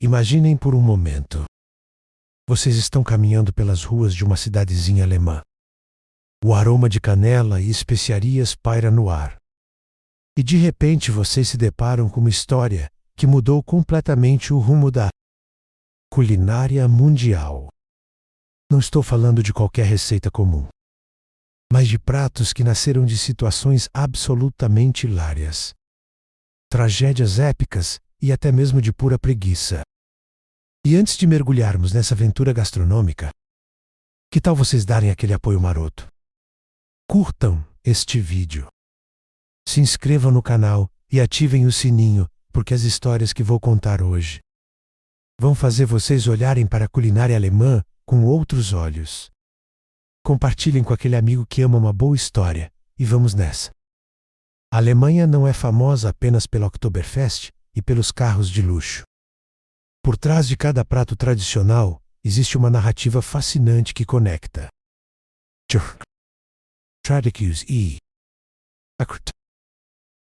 Imaginem por um momento. Vocês estão caminhando pelas ruas de uma cidadezinha alemã. O aroma de canela e especiarias paira no ar. E de repente vocês se deparam com uma história que mudou completamente o rumo da culinária mundial. Não estou falando de qualquer receita comum, mas de pratos que nasceram de situações absolutamente hilárias, tragédias épicas e até mesmo de pura preguiça. E antes de mergulharmos nessa aventura gastronômica, que tal vocês darem aquele apoio maroto? Curtam este vídeo, se inscrevam no canal e ativem o sininho, porque as histórias que vou contar hoje vão fazer vocês olharem para a culinária alemã com outros olhos. Compartilhem com aquele amigo que ama uma boa história e vamos nessa. A Alemanha não é famosa apenas pela Oktoberfest e pelos carros de luxo. Por trás de cada prato tradicional existe uma narrativa fascinante que conecta Tradições e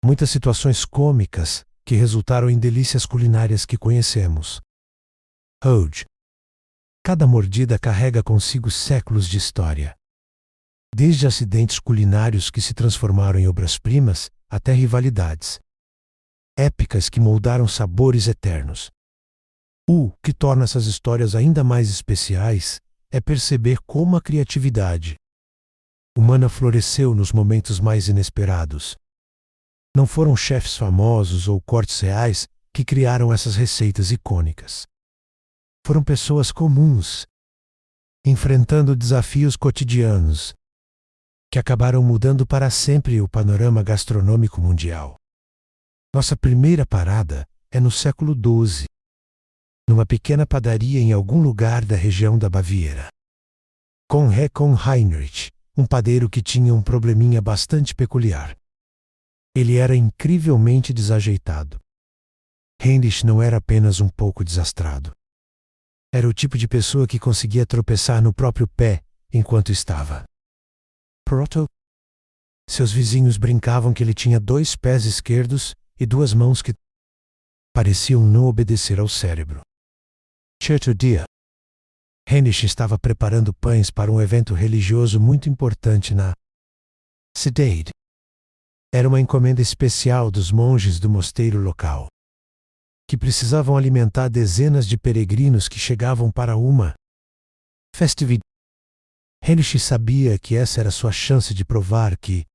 muitas situações cômicas que resultaram em delícias culinárias que conhecemos. Hoje, cada mordida carrega consigo séculos de história. Desde acidentes culinários que se transformaram em obras-primas até rivalidades épicas que moldaram sabores eternos. O que torna essas histórias ainda mais especiais é perceber como a criatividade humana floresceu nos momentos mais inesperados. Não foram chefes famosos ou cortes reais que criaram essas receitas icônicas. Foram pessoas comuns, enfrentando desafios cotidianos, que acabaram mudando para sempre o panorama gastronômico mundial. Nossa primeira parada é no século XII, numa pequena padaria em algum lugar da região da Baviera. Com Heinrich, um padeiro que tinha um probleminha bastante peculiar. Ele era incrivelmente desajeitado. Heinrich não era apenas um pouco desastrado. Era o tipo de pessoa que conseguia tropeçar no próprio pé enquanto estava. Proto. Seus vizinhos brincavam que ele tinha 2 pés esquerdos e 2 mãos que pareciam não obedecer ao cérebro. Certo dia, Heinrich estava preparando pães para um evento religioso muito importante na cidade. Era uma encomenda especial dos monges do mosteiro local, que precisavam alimentar dezenas de peregrinos que chegavam para uma festividade. Heinrich sabia que essa era sua chance de provar que,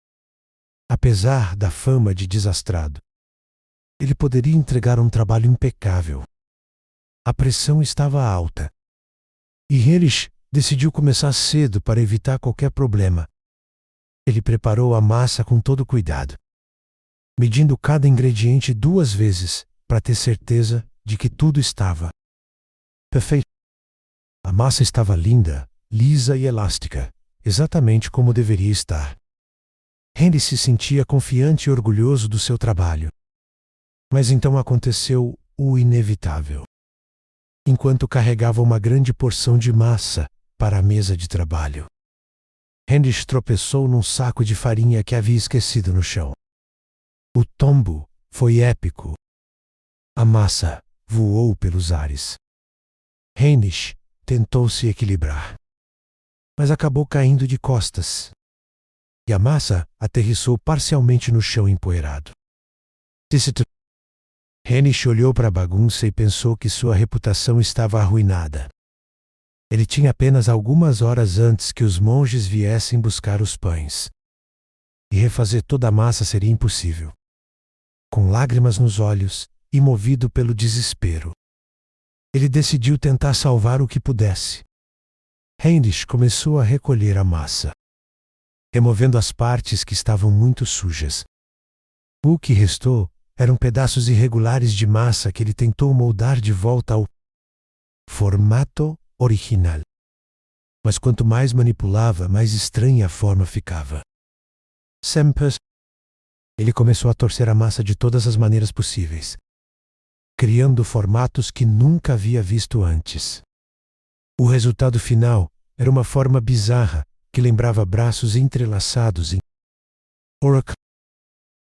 apesar da fama de desastrado, ele poderia entregar um trabalho impecável. A pressão estava alta, e Heinrich decidiu começar cedo para evitar qualquer problema. Ele preparou a massa com todo cuidado, medindo cada ingrediente 2 vezes, para ter certeza de que tudo estava perfeito. A massa estava linda, lisa e elástica, exatamente como deveria estar. Heinrich se sentia confiante e orgulhoso do seu trabalho. Mas então aconteceu o inevitável. Enquanto carregava uma grande porção de massa para a mesa de trabalho, Heinrich tropeçou num saco de farinha que havia esquecido no chão. O tombo foi épico. A massa voou pelos ares. Heinrich tentou se equilibrar, mas acabou caindo de costas, e a massa aterrissou parcialmente no chão empoeirado. Heinrich olhou para a bagunça e pensou que sua reputação estava arruinada. Ele tinha apenas algumas horas antes que os monges viessem buscar os pães, e refazer toda a massa seria impossível. Com lágrimas nos olhos e movido pelo desespero, ele decidiu tentar salvar o que pudesse. Heinrich começou a recolher a massa, removendo as partes que estavam muito sujas. O que restou eram pedaços irregulares de massa que ele tentou moldar de volta ao formato original. Mas quanto mais manipulava, mais estranha a forma ficava. Sempre, ele começou a torcer a massa de todas as maneiras possíveis, criando formatos que nunca havia visto antes. O resultado final era uma forma bizarra que lembrava braços entrelaçados em oracle.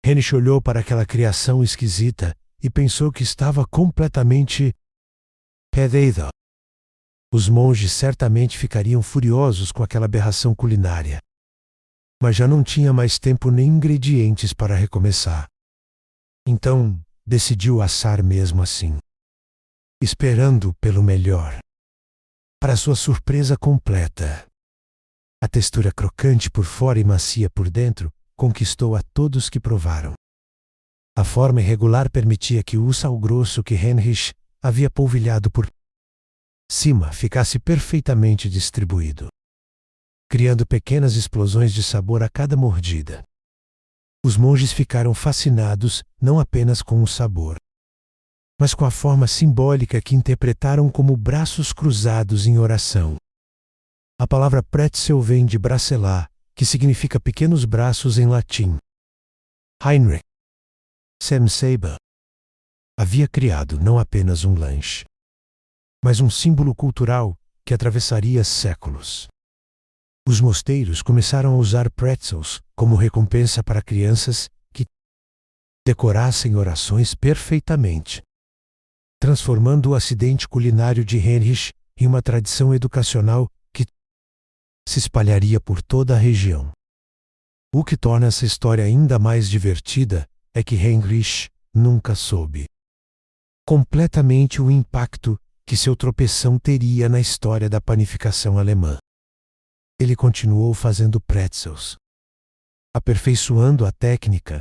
Heinrich olhou para aquela criação esquisita e pensou que estava completamente Pedeida. Os monges certamente ficariam furiosos com aquela aberração culinária. Mas já não tinha mais tempo nem ingredientes para recomeçar. Então, decidiu assar mesmo assim, esperando pelo melhor. Para sua surpresa completa, a textura crocante por fora e macia por dentro conquistou a todos que provaram. A forma irregular permitia que o sal grosso que Heinrich havia polvilhado por cima ficasse perfeitamente distribuído, criando pequenas explosões de sabor a cada mordida. Os monges ficaram fascinados não apenas com o sabor, mas com a forma simbólica que interpretaram como braços cruzados em oração. A palavra pretzel vem de bracelar, que significa pequenos braços em latim. Heinrich Semseba havia criado não apenas um lanche, mas um símbolo cultural que atravessaria séculos. Os mosteiros começaram a usar pretzels como recompensa para crianças que decorassem orações perfeitamente, transformando o acidente culinário de Heinrich em uma tradição educacional que se espalharia por toda a região. O que torna essa história ainda mais divertida é que Heinrich nunca soube completamente o impacto que seu tropeção teria na história da panificação alemã. Ele continuou fazendo pretzels, aperfeiçoando a técnica,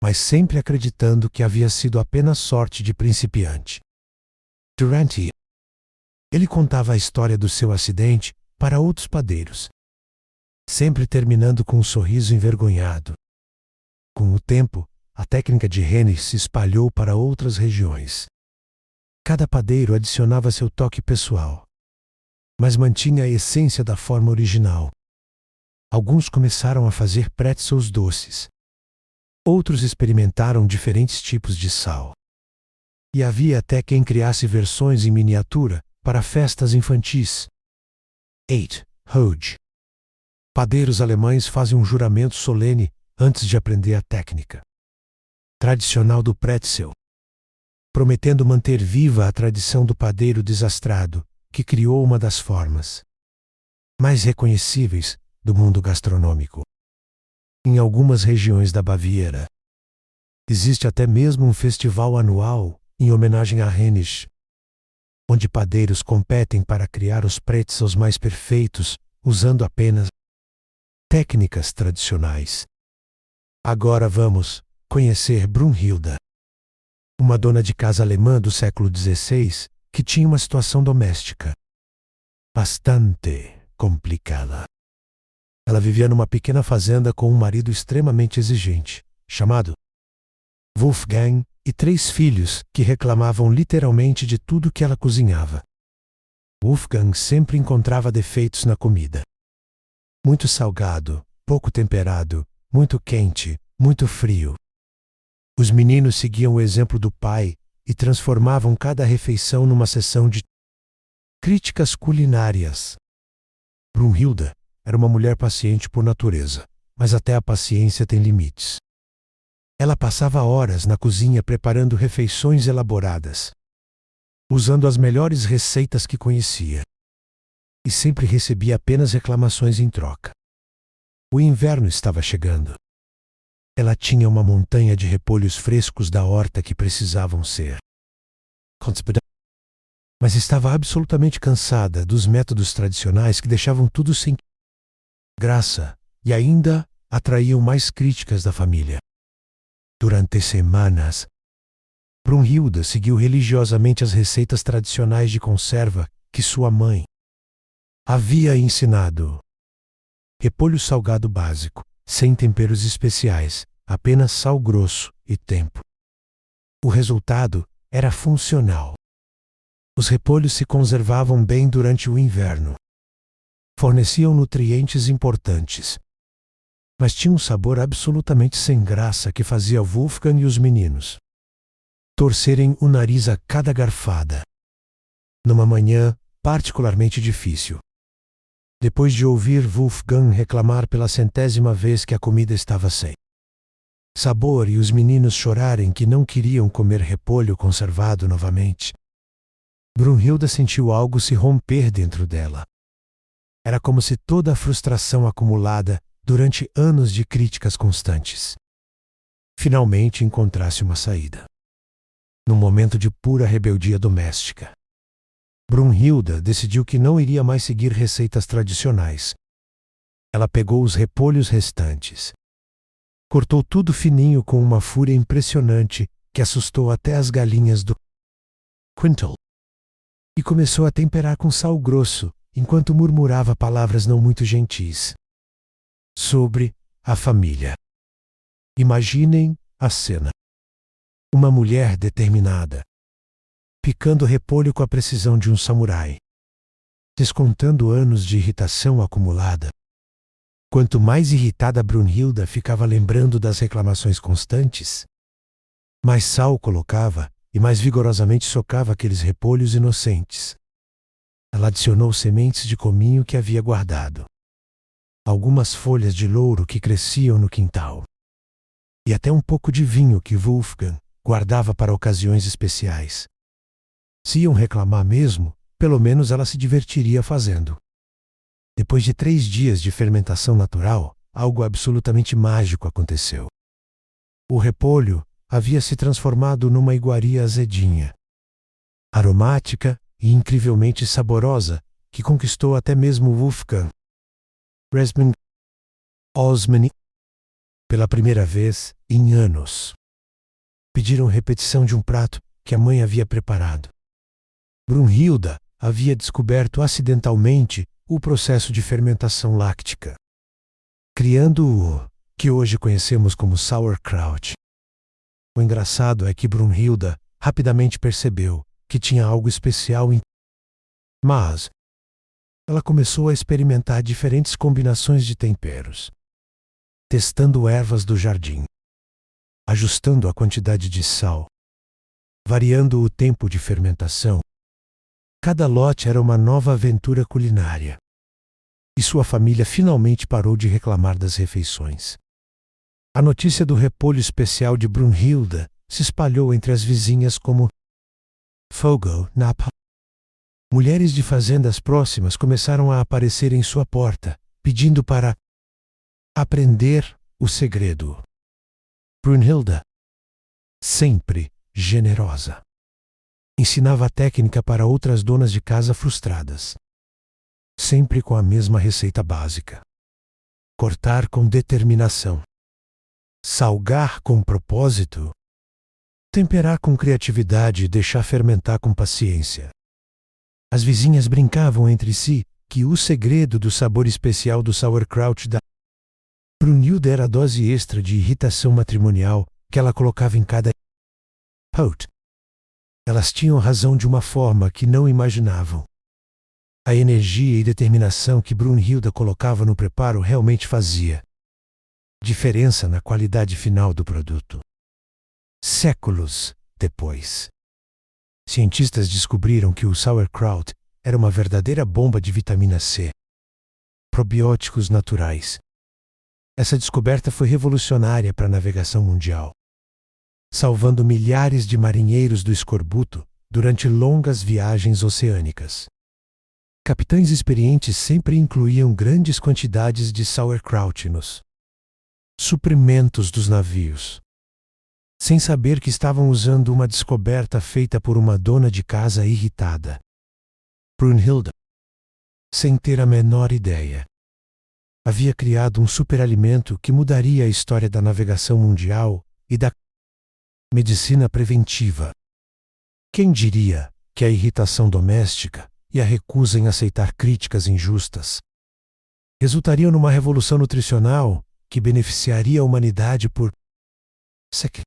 mas sempre acreditando que havia sido apenas sorte de principiante. Durante ele contava a história do seu acidente para outros padeiros, sempre terminando com um sorriso envergonhado. Com o tempo, a técnica de Heinrich se espalhou para outras regiões. Cada padeiro adicionava seu toque pessoal, mas mantinha a essência da forma original. Alguns começaram a fazer pretzels doces. Outros experimentaram diferentes tipos de sal. E havia até quem criasse versões em miniatura para festas infantis. 8. Hoge. Padeiros alemães fazem um juramento solene antes de aprender a técnica tradicional do pretzel, prometendo manter viva a tradição do padeiro desastrado que criou uma das formas mais reconhecíveis do mundo gastronômico. Em algumas regiões da Baviera, existe até mesmo um festival anual em homenagem a Heinrich, onde padeiros competem para criar os pretzels mais perfeitos, usando apenas técnicas tradicionais. Agora vamos conhecer Brunhilda, uma dona de casa alemã do século XVI que tinha uma situação doméstica bastante complicada. Ela vivia numa pequena fazenda com um marido extremamente exigente, chamado Wolfgang, e 3 filhos que reclamavam literalmente de tudo que ela cozinhava. Wolfgang sempre encontrava defeitos na comida. Muito salgado, pouco temperado, muito quente, muito frio. Os meninos seguiam o exemplo do pai e transformavam cada refeição numa sessão de críticas culinárias. Brunhilda era uma mulher paciente por natureza, mas até a paciência tem limites. Ela passava horas na cozinha preparando refeições elaboradas, usando as melhores receitas que conhecia, e sempre recebia apenas reclamações em troca. O inverno estava chegando. Ela tinha uma montanha de repolhos frescos da horta que precisavam ser mas estava absolutamente cansada dos métodos tradicionais que deixavam tudo sem graça e ainda atraíam mais críticas da família. Durante semanas, Brunhilda seguiu religiosamente as receitas tradicionais de conserva que sua mãe havia ensinado. Repolho salgado básico, sem temperos especiais, apenas sal grosso e tempo. O resultado era funcional. Os repolhos se conservavam bem durante o inverno. Forneciam nutrientes importantes, mas tinham um sabor absolutamente sem graça que fazia Wolfgang e os meninos torcerem o nariz a cada garfada. Numa manhã particularmente difícil, depois de ouvir Wolfgang reclamar pela 100ª vez que a comida estava sem sabor e os meninos chorarem que não queriam comer repolho conservado novamente, Brunhilda sentiu algo se romper dentro dela. Era como se toda a frustração acumulada durante anos de críticas constantes finalmente encontrasse uma saída. Num momento de pura rebeldia doméstica, Brunhilda decidiu que não iria mais seguir receitas tradicionais. Ela pegou os repolhos restantes, cortou tudo fininho com uma fúria impressionante que assustou até as galinhas do quintal, e começou a temperar com sal grosso enquanto murmurava palavras não muito gentis sobre a família. Imaginem a cena. Uma mulher determinada, picando repolho com a precisão de um samurai, descontando anos de irritação acumulada. Quanto mais irritada Brunhilda ficava lembrando das reclamações constantes, mais sal colocava e mais vigorosamente socava aqueles repolhos inocentes. Ela adicionou sementes de cominho que havia guardado, algumas folhas de louro que cresciam no quintal, e até um pouco de vinho que Wolfgang guardava para ocasiões especiais. Se iam reclamar mesmo, pelo menos ela se divertiria fazendo. Depois de 3 dias de fermentação natural, algo absolutamente mágico aconteceu. O repolho havia se transformado numa iguaria azedinha, aromática e incrivelmente saborosa, que conquistou até mesmo Wolfgang Resman Osman. Pela primeira vez em anos, pediram repetição de um prato que a mãe havia preparado. Brunhilda havia descoberto acidentalmente o processo de fermentação láctica, criando o que hoje conhecemos como sauerkraut. O engraçado é que Brunhilda rapidamente percebeu que tinha algo especial mas ela começou a experimentar diferentes combinações de temperos, testando ervas do jardim, ajustando a quantidade de sal, variando o tempo de fermentação. Cada lote era uma nova aventura culinária, e sua família finalmente parou de reclamar das refeições. A notícia do repolho especial de Brunhilda se espalhou entre as vizinhas como fogo na palha. Mulheres de fazendas próximas começaram a aparecer em sua porta, pedindo para aprender o segredo. Brunhilda, sempre generosa, ensinava a técnica para outras donas de casa frustradas, sempre com a mesma receita básica: cortar com determinação, salgar com propósito, temperar com criatividade e deixar fermentar com paciência. As vizinhas brincavam entre si que o segredo do sabor especial do sauerkraut da Brunhilda era a dose extra de irritação matrimonial que ela colocava em cada pot. Elas tinham razão de uma forma que não imaginavam. A energia e determinação que Brunhilda colocava no preparo realmente fazia diferença na qualidade final do produto. Séculos depois, cientistas descobriram que o sauerkraut era uma verdadeira bomba de vitamina C, probióticos naturais. Essa descoberta foi revolucionária para a navegação mundial, salvando milhares de marinheiros do escorbuto durante longas viagens oceânicas. Capitães experientes sempre incluíam grandes quantidades de sauerkraut nos suprimentos dos navios, sem saber que estavam usando uma descoberta feita por uma dona de casa irritada. Brunhilda, sem ter a menor ideia, havia criado um superalimento que mudaria a história da navegação mundial e da medicina preventiva. Quem diria que a irritação doméstica e a recusa em aceitar críticas injustas resultariam numa revolução nutricional que beneficiaria a humanidade por séculos?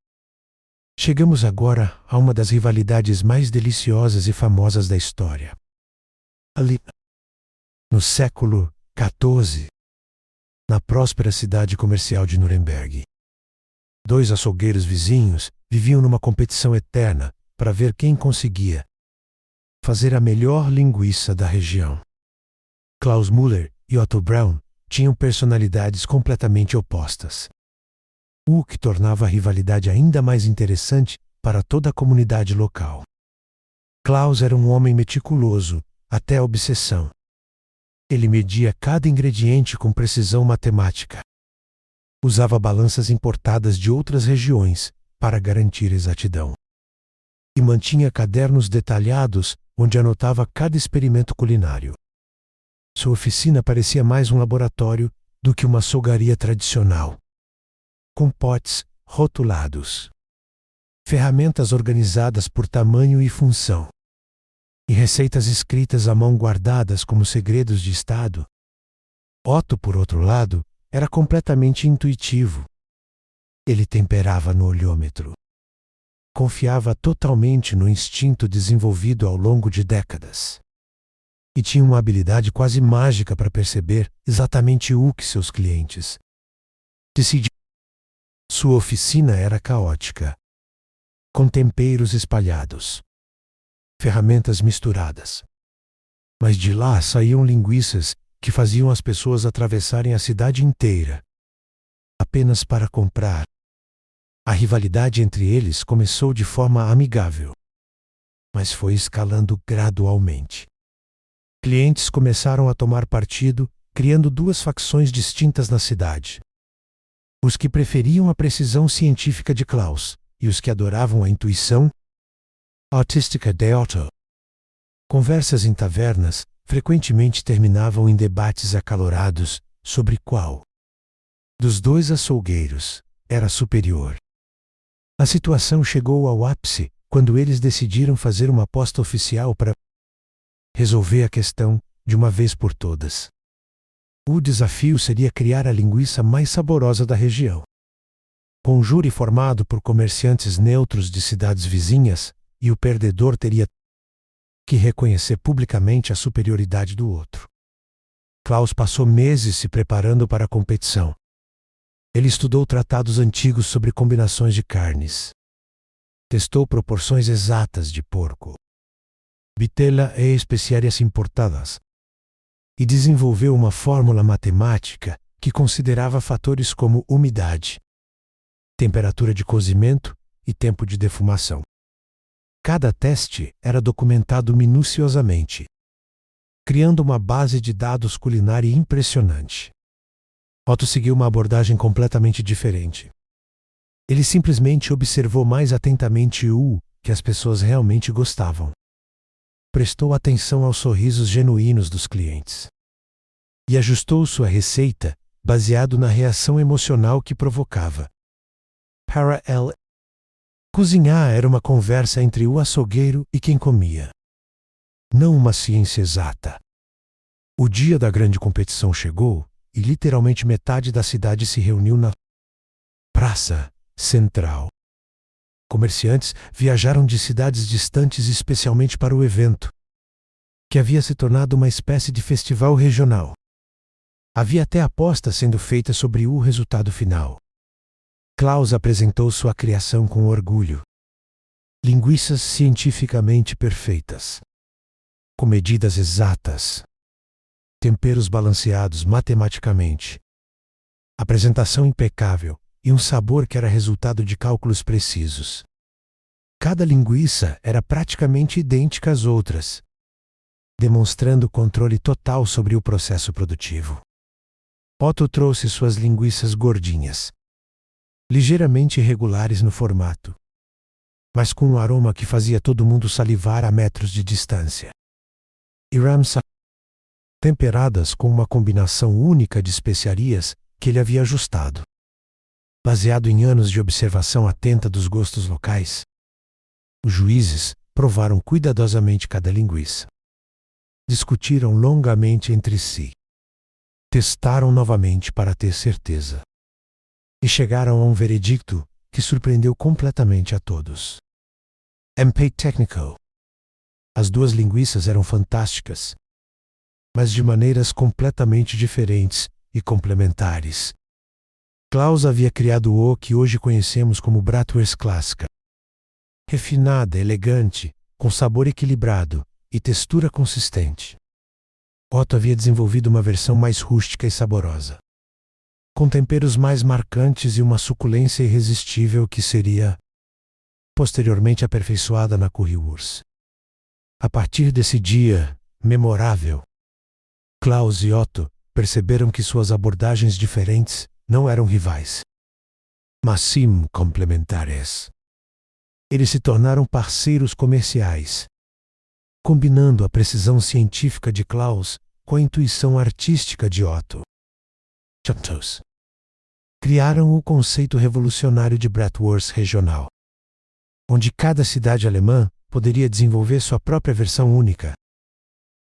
Chegamos agora a uma das rivalidades mais deliciosas e famosas da história. Ali, no século XIV, na próspera cidade comercial de Nuremberg, 2 açougueiros vizinhos viviam numa competição eterna para ver quem conseguia fazer a melhor linguiça da região. Klaus Müller e Otto Braun tinham personalidades completamente opostas, o que tornava a rivalidade ainda mais interessante para toda a comunidade local. Klaus era um homem meticuloso, até a obsessão. Ele media cada ingrediente com precisão matemática. Usava balanças importadas de outras regiões para garantir exatidão. E mantinha cadernos detalhados onde anotava cada experimento culinário. Sua oficina parecia mais um laboratório do que uma açougaria tradicional. Com potes rotulados, ferramentas organizadas por tamanho e função, e receitas escritas à mão guardadas como segredos de Estado. Otto, por outro lado, era completamente intuitivo. Ele temperava no olhômetro. Confiava totalmente no instinto desenvolvido ao longo de décadas. E tinha uma habilidade quase mágica para perceber exatamente o que seus clientes decidiam. Sua oficina era caótica, com temperos espalhados, ferramentas misturadas. Mas de lá saíam linguiças que faziam as pessoas atravessarem a cidade inteira, apenas para comprar. A rivalidade entre eles começou de forma amigável, mas foi escalando gradualmente. Clientes começaram a tomar partido, criando duas facções distintas na cidade. Os que preferiam a precisão científica de Klaus e os que adoravam a intuição artística de Otto. Conversas em tavernas frequentemente terminavam em debates acalorados sobre qual dos dois açougueiros era superior. A situação chegou ao ápice quando eles decidiram fazer uma aposta oficial para resolver a questão de uma vez por todas. O desafio seria criar a linguiça mais saborosa da região. Com um júri formado por comerciantes neutros de cidades vizinhas, e o perdedor teria que reconhecer publicamente a superioridade do outro. Klaus passou meses se preparando para a competição. Ele estudou tratados antigos sobre combinações de carnes. Testou proporções exatas de porco, vitela e especiarias importadas. E desenvolveu uma fórmula matemática que considerava fatores como umidade, temperatura de cozimento e tempo de defumação. Cada teste era documentado minuciosamente, criando uma base de dados culinária impressionante. Otto seguiu uma abordagem completamente diferente. Ele simplesmente observou mais atentamente o que as pessoas realmente gostavam. Prestou atenção aos sorrisos genuínos dos clientes. E ajustou sua receita baseado na reação emocional que provocava. Para ele, cozinhar era uma conversa entre o açougueiro e quem comia, não uma ciência exata. O dia da grande competição chegou e literalmente metade da cidade se reuniu na praça central. Comerciantes viajaram de cidades distantes especialmente para o evento, que havia se tornado uma espécie de festival regional. Havia até apostas sendo feitas sobre o resultado final. Klaus apresentou sua criação com orgulho. Linguiças cientificamente perfeitas, com medidas exatas, temperos balanceados matematicamente, apresentação impecável e um sabor que era resultado de cálculos precisos. Cada linguiça era praticamente idêntica às outras, demonstrando controle total sobre o processo produtivo. Otto trouxe suas linguiças gordinhas, ligeiramente irregulares no formato, mas com um aroma que fazia todo mundo salivar a metros de distância. E Ramsa, temperadas com uma combinação única de especiarias que ele havia ajustado. Baseado em anos de observação atenta dos gostos locais, os juízes provaram cuidadosamente cada linguiça. Discutiram longamente entre si. Testaram novamente para ter certeza. E chegaram a um veredicto que surpreendeu completamente a todos. MP técnico. As duas linguiças eram fantásticas, mas de maneiras completamente diferentes e complementares. Klaus havia criado o que hoje conhecemos como bratwurst clássica. Refinada, elegante, com sabor equilibrado e textura consistente. Otto havia desenvolvido uma versão mais rústica e saborosa, com temperos mais marcantes e uma suculência irresistível que seria posteriormente aperfeiçoada na currywurst. A partir desse dia memorável, Klaus e Otto perceberam que suas abordagens diferentes não eram rivais, mas sim complementares. Eles se tornaram parceiros comerciais, combinando a precisão científica de Klaus com a intuição artística de Otto. Juntos, criaram o conceito revolucionário de Bratwurst regional, onde cada cidade alemã poderia desenvolver sua própria versão única,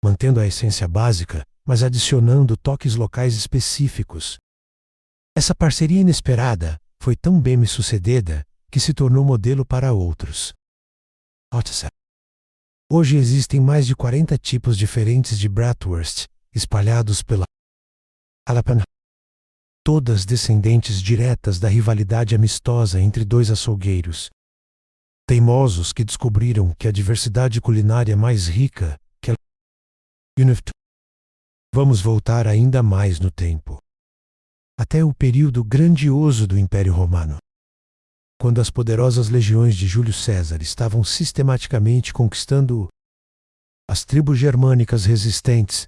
mantendo a essência básica, mas adicionando toques locais específicos. Essa parceria inesperada foi tão bem-sucedida que se tornou modelo para outros. Hoje existem mais de 40 tipos diferentes de Bratwurst espalhados pela Alemanha, todas descendentes diretas da rivalidade amistosa entre dois açougueiros teimosos que descobriram que a diversidade culinária é mais rica que a Unift. Vamos voltar ainda mais no tempo, até o período grandioso do Império Romano, quando as poderosas legiões de Júlio César estavam sistematicamente conquistando as tribos germânicas resistentes.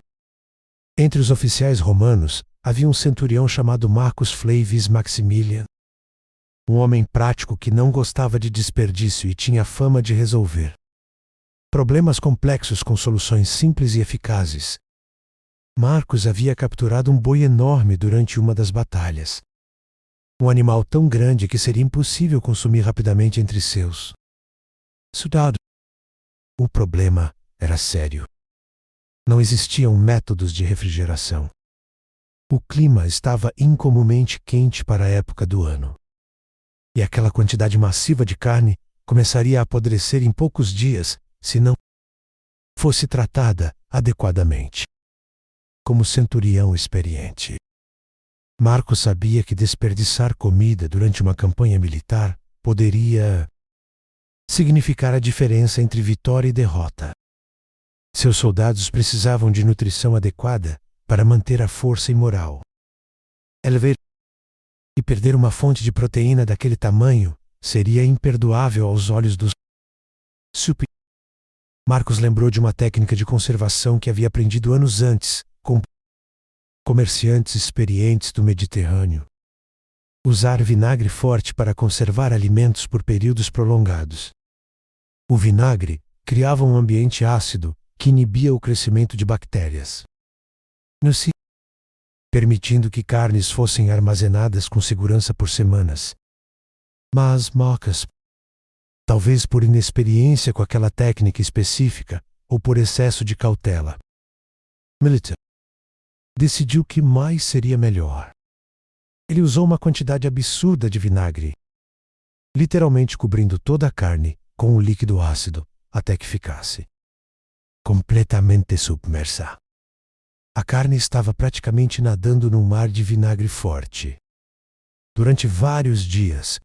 Entre os oficiais romanos havia um centurião chamado Marcus Flavius Maximilian, um homem prático que não gostava de desperdício e tinha fama de resolver problemas complexos com soluções simples e eficazes. Marcus havia capturado um boi enorme durante uma das batalhas. Um animal tão grande que seria impossível consumir rapidamente entre seus soldados. O problema era sério. Não existiam métodos de refrigeração. O clima estava incomumente quente para a época do ano. E aquela quantidade massiva de carne começaria a apodrecer em poucos dias se não fosse tratada adequadamente. Como centurião experiente, Marcos sabia que desperdiçar comida durante uma campanha militar poderia significar a diferença entre vitória e derrota. Seus soldados precisavam de nutrição adequada para manter a força e moral. E perder uma fonte de proteína daquele tamanho seria imperdoável aos olhos dos Marcos lembrou de uma técnica de conservação que havia aprendido anos antes com comerciantes experientes do Mediterrâneo. Usar vinagre forte para conservar alimentos por períodos prolongados. O vinagre criava um ambiente ácido que inibia o crescimento de bactérias, permitindo que carnes fossem armazenadas com segurança por semanas. Mas Marcus, talvez por inexperiência com aquela técnica específica ou por excesso de cautela, decidiu que mais seria melhor. Ele usou uma quantidade absurda de vinagre, literalmente cobrindo toda a carne com o líquido ácido até que ficasse completamente submersa. A carne estava praticamente nadando num mar de vinagre forte. Durante vários dias,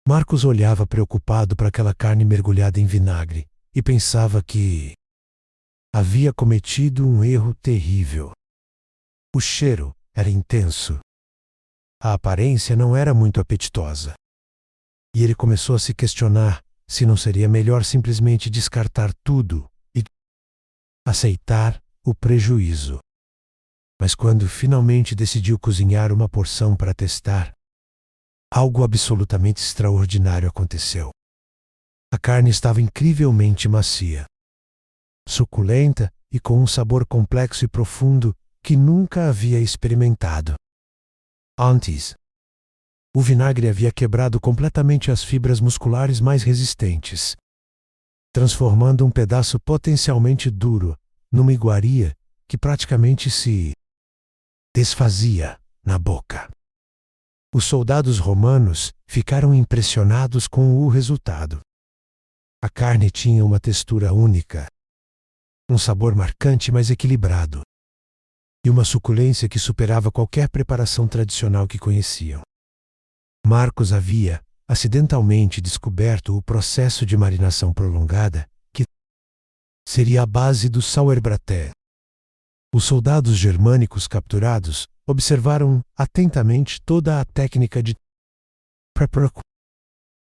Marcos olhava preocupado para aquela carne mergulhada em vinagre e pensava que havia cometido um erro terrível. O cheiro era intenso. A aparência não era muito apetitosa. E ele começou a se questionar se não seria melhor simplesmente descartar tudo e aceitar o prejuízo. Mas quando finalmente decidiu cozinhar uma porção para testar, algo absolutamente extraordinário aconteceu. A carne estava incrivelmente macia, suculenta e com um sabor complexo e profundo que nunca havia experimentado antes. O vinagre havia quebrado completamente as fibras musculares mais resistentes, transformando um pedaço potencialmente duro numa iguaria que praticamente se desfazia na boca. Os soldados romanos ficaram impressionados com o resultado. A carne tinha uma textura única, um sabor marcante mas equilibrado, e uma suculência que superava qualquer preparação tradicional que conheciam. Marcos havia acidentalmente descoberto o processo de marinação prolongada que seria a base do Sauerbraten. Os soldados germânicos capturados observaram atentamente toda a técnica de preparação.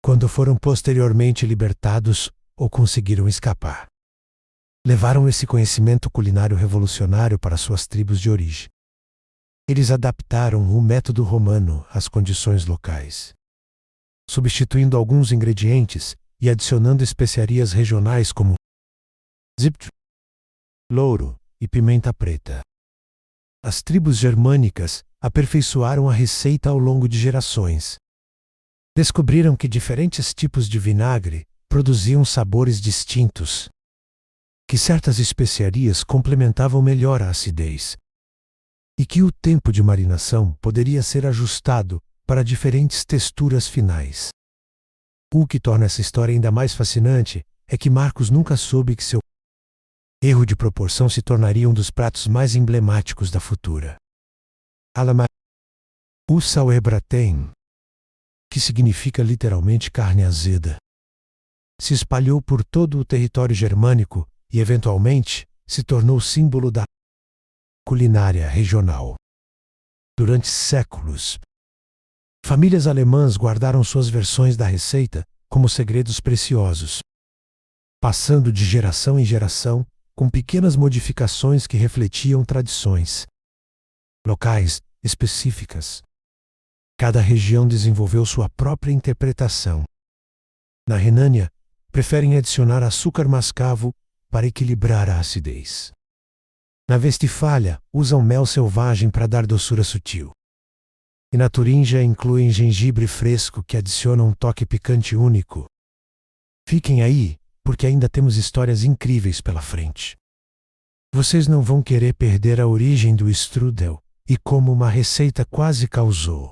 Quando foram posteriormente libertados ou conseguiram escapar, Levaram esse conhecimento culinário revolucionário para suas tribos de origem. Eles adaptaram o método romano às condições locais, substituindo alguns ingredientes e adicionando especiarias regionais como ziptro, louro e pimenta preta. As tribos germânicas aperfeiçoaram a receita ao longo de gerações. Descobriram que diferentes tipos de vinagre produziam sabores distintos, que certas especiarias complementavam melhor a acidez, e que o tempo de marinação poderia ser ajustado para diferentes texturas finais. O que torna essa história ainda mais fascinante é que Marcos nunca soube que seu erro de proporção se tornaria um dos pratos mais emblemáticos da futura o Sauerbraten, que significa literalmente carne azeda, se espalhou por todo o território germânico e, eventualmente, se tornou símbolo da culinária regional. Durante séculos, famílias alemãs guardaram suas versões da receita como segredos preciosos, passando de geração em geração com pequenas modificações que refletiam tradições locais específicas. Cada região desenvolveu sua própria interpretação. Na Renânia, preferem adicionar açúcar mascavo para equilibrar a acidez. Na Westfália, usam mel selvagem para dar doçura sutil. E na Turíngia incluem gengibre fresco que adiciona um toque picante único. Fiquem aí, porque ainda temos histórias incríveis pela frente. Vocês não vão querer perder a origem do strudel e como uma receita quase causou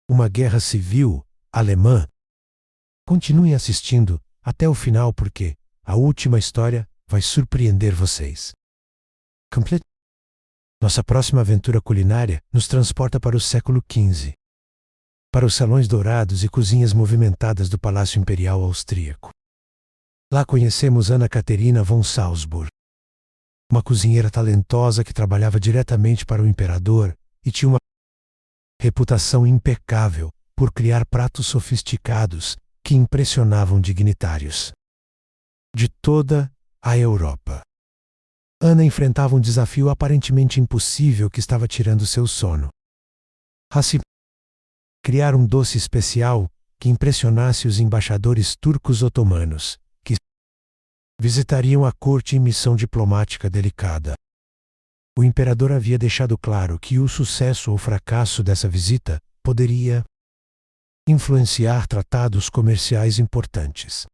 uma guerra civil alemã. Continuem assistindo até o final porque a última história vai surpreender vocês. Nossa próxima aventura culinária nos transporta para o século XV, para os salões dourados e cozinhas movimentadas do Palácio Imperial Austríaco. Lá conhecemos Ana Caterina von Salzburg, uma cozinheira talentosa que trabalhava diretamente para o imperador e tinha uma reputação impecável por criar pratos sofisticados que impressionavam dignitários de toda a Europa. Ana enfrentava um desafio aparentemente impossível que estava tirando seu sono. Criar um doce especial que impressionasse os embaixadores turcos otomanos, que visitariam a corte em missão diplomática delicada. O imperador havia deixado claro que o sucesso ou fracasso dessa visita poderia influenciar tratados comerciais importantes.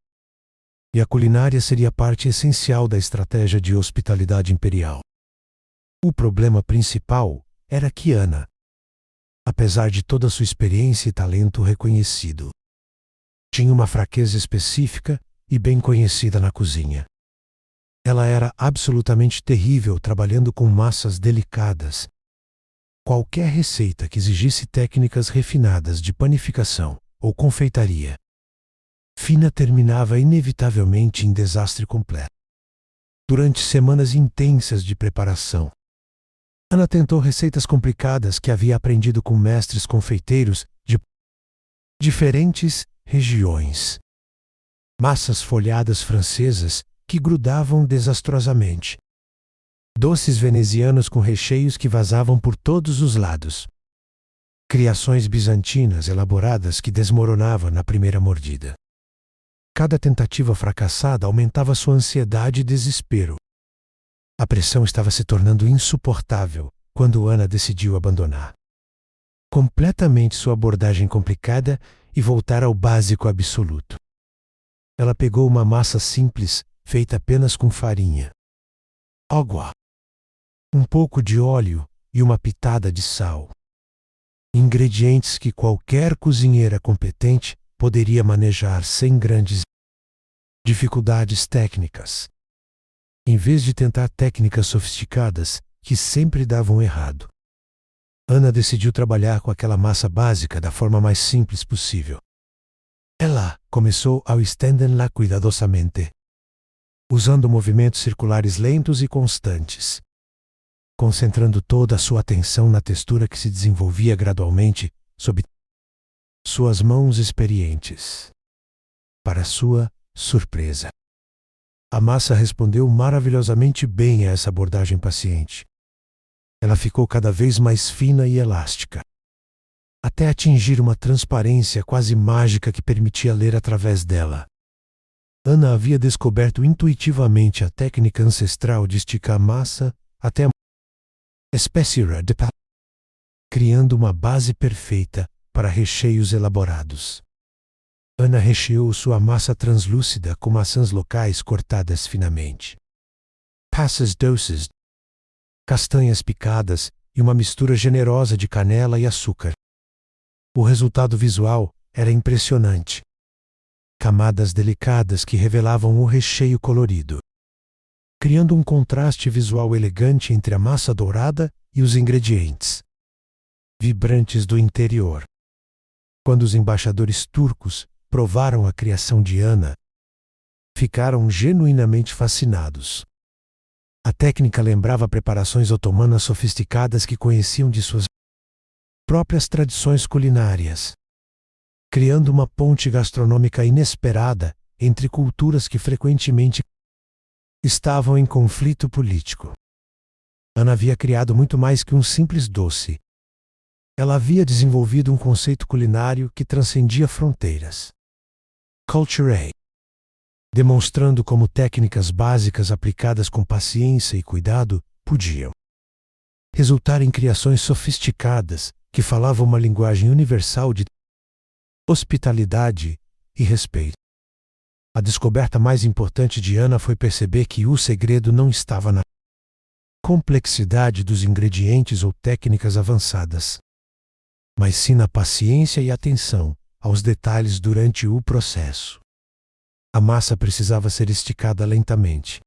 E a culinária seria parte essencial da estratégia de hospitalidade imperial. O problema principal era que Ana, apesar de toda sua experiência e talento reconhecido, tinha uma fraqueza específica e bem conhecida na cozinha. Ela era absolutamente terrível trabalhando com massas delicadas. Qualquer receita que exigisse técnicas refinadas de panificação ou confeitaria fina terminava inevitavelmente em desastre completo. Durante semanas intensas de preparação, Ana tentou receitas complicadas que havia aprendido com mestres confeiteiros de diferentes regiões. Massas folhadas francesas que grudavam desastrosamente. Doces venezianos com recheios que vazavam por todos os lados. Criações bizantinas elaboradas que desmoronavam na primeira mordida. Cada tentativa fracassada aumentava sua ansiedade e desespero. A pressão estava se tornando insuportável quando Ana decidiu abandonar completamente sua abordagem complicada e voltar ao básico absoluto. Ela pegou uma massa simples, feita apenas com farinha, água, um pouco de óleo e uma pitada de sal. Ingredientes que qualquer cozinheira competente poderia manejar sem grandes dificuldades técnicas. Em vez de tentar técnicas sofisticadas que sempre davam errado, Ana decidiu trabalhar com aquela massa básica da forma mais simples possível. Ela começou a estender-la cuidadosamente, usando movimentos circulares lentos e constantes, concentrando toda a sua atenção na textura que se desenvolvia gradualmente sob suas mãos experientes. Para sua surpresa, A massa respondeu maravilhosamente bem a essa abordagem paciente. Ela ficou cada vez mais fina e elástica, até atingir uma transparência quase mágica que permitia ler através dela. Ana havia descoberto intuitivamente a técnica ancestral de esticar a massa até a espessura de papel, criando uma base perfeita para recheios elaborados. Ana recheou sua massa translúcida com maçãs locais cortadas finamente, passas doces, castanhas picadas e uma mistura generosa de canela e açúcar. O resultado visual era impressionante. Camadas delicadas que revelavam o recheio colorido, criando um contraste visual elegante entre a massa dourada e os ingredientes vibrantes do interior. Quando os embaixadores turcos provaram a criação de Ana, ficaram genuinamente fascinados. A técnica lembrava preparações otomanas sofisticadas que conheciam de suas próprias tradições culinárias, criando uma ponte gastronômica inesperada entre culturas que frequentemente estavam em conflito político. Ana havia criado muito mais que um simples doce. Ela havia desenvolvido um conceito culinário que transcendia fronteiras. Culture, demonstrando como técnicas básicas aplicadas com paciência e cuidado podiam resultar em criações sofisticadas que falavam uma linguagem universal de hospitalidade e respeito. A descoberta mais importante de Ana foi perceber que o segredo não estava na complexidade dos ingredientes ou técnicas avançadas, mas sim na paciência e atenção aos detalhes durante o processo. A massa precisava ser esticada lentamente,